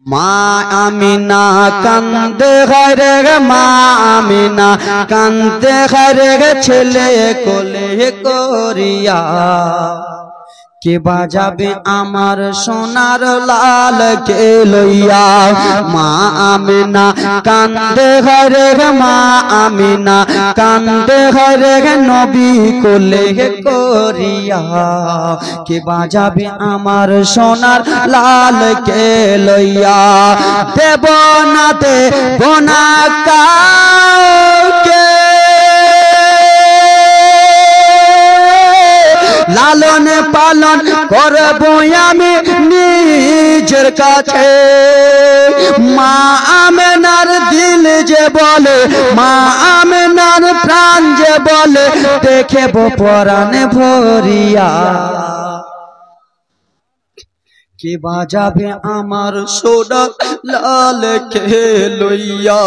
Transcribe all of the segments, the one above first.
মা আমিনা কান্দে ঘরে মা আমিনা কান্দে ঘরে ছেলে কোলে করিয়া কে বাজাবে আমার সোনার লাল কে লইয়া মা আমিনা কান্দে ঘরে মা আমিনা কান্দে ঘরে নবী কোলে করিয়া কে বাজাবে আমার সোনার লাল কে লইয়া দেব না দেব না কাউকে লালন পালন করব আমি নিজের কাছে মা আমেনার দিল যে বলে মা আমেনার প্রাণ যে বলে দেখব পরাণে ভরিয়া কে বাজাবে আমার সোনার লাল কে লইয়া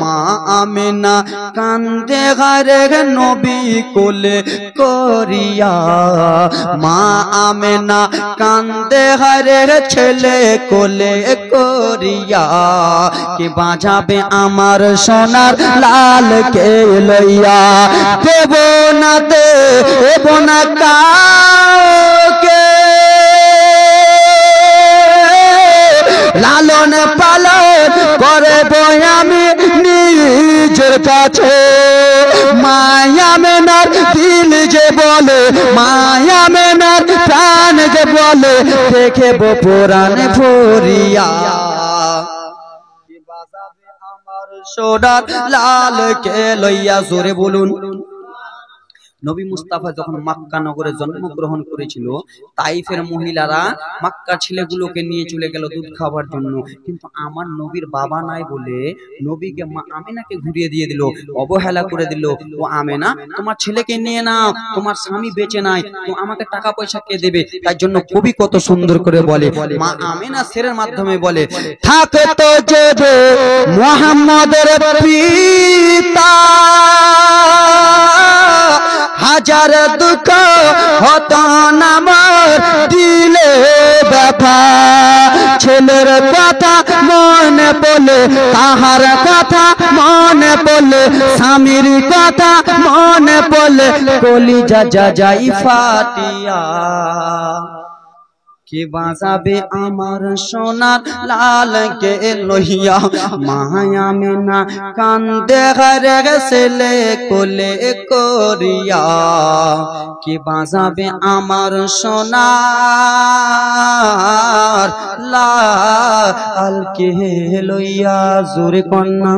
মা আমিনা কান্দে ঘরে নবী কোলে করিয়া মা আমিনা কান্দে ঘরে ছেলে কোলে করিয়া কে বাজাবে আমার সোনার লাল কে লইয়া দেব না দেব না কাউকে লালন পালন করব আমি নিজের কাছে মায়া মেনার দিল যে বলে মায়া মেনার প্রাণ যে বলে দেখব পুরাণে ভরিয়া আমার সোনার লাল কে লইয়া জোরে বলুন। নবী মুস্তাফা যখন মক্কা নগরে জন্মগ্রহণ করেছিল তাইফের মহিলারা মক্কা ছেলেগুলোকে নিয়ে চলে গেল দুধ খাওয়ার জন্য, কিন্তু আমার নবীর বাবা নাই বলে নবীকে মা আমিনাকে ঘুরিয়ে দিয়ে দিল, অবহেলা করে দিল। ও আমিনা তোমার ছেলেকে নিয়ে নাও, তোমার স্বামী বেঁচে নাই, তো আমাকে টাকা পয়সা কে দেবে? তাই জন্য কবি কত সুন্দর করে বলে, মা আমিনা শেরের মাধ্যমে বলে, থাকে তো যে মুহাম্মদের পিতা হাজার দুঃখ হত না মোর দিলে ব্যথা ছেলের কথা মনে পড়লে তাহার কথা মনে পড়লে স্বামীর কথা মনে পড়লে কলিজা যাই ফাটিয়া কে বাজাবে আমার সোনার লাল কে লইয়া মায়া মেনা কান্দে ঘরে ছেলে কোলে করিয়া কে বাজাবে আমার সোনার লাল কে লইয়া জোরে কন্যা।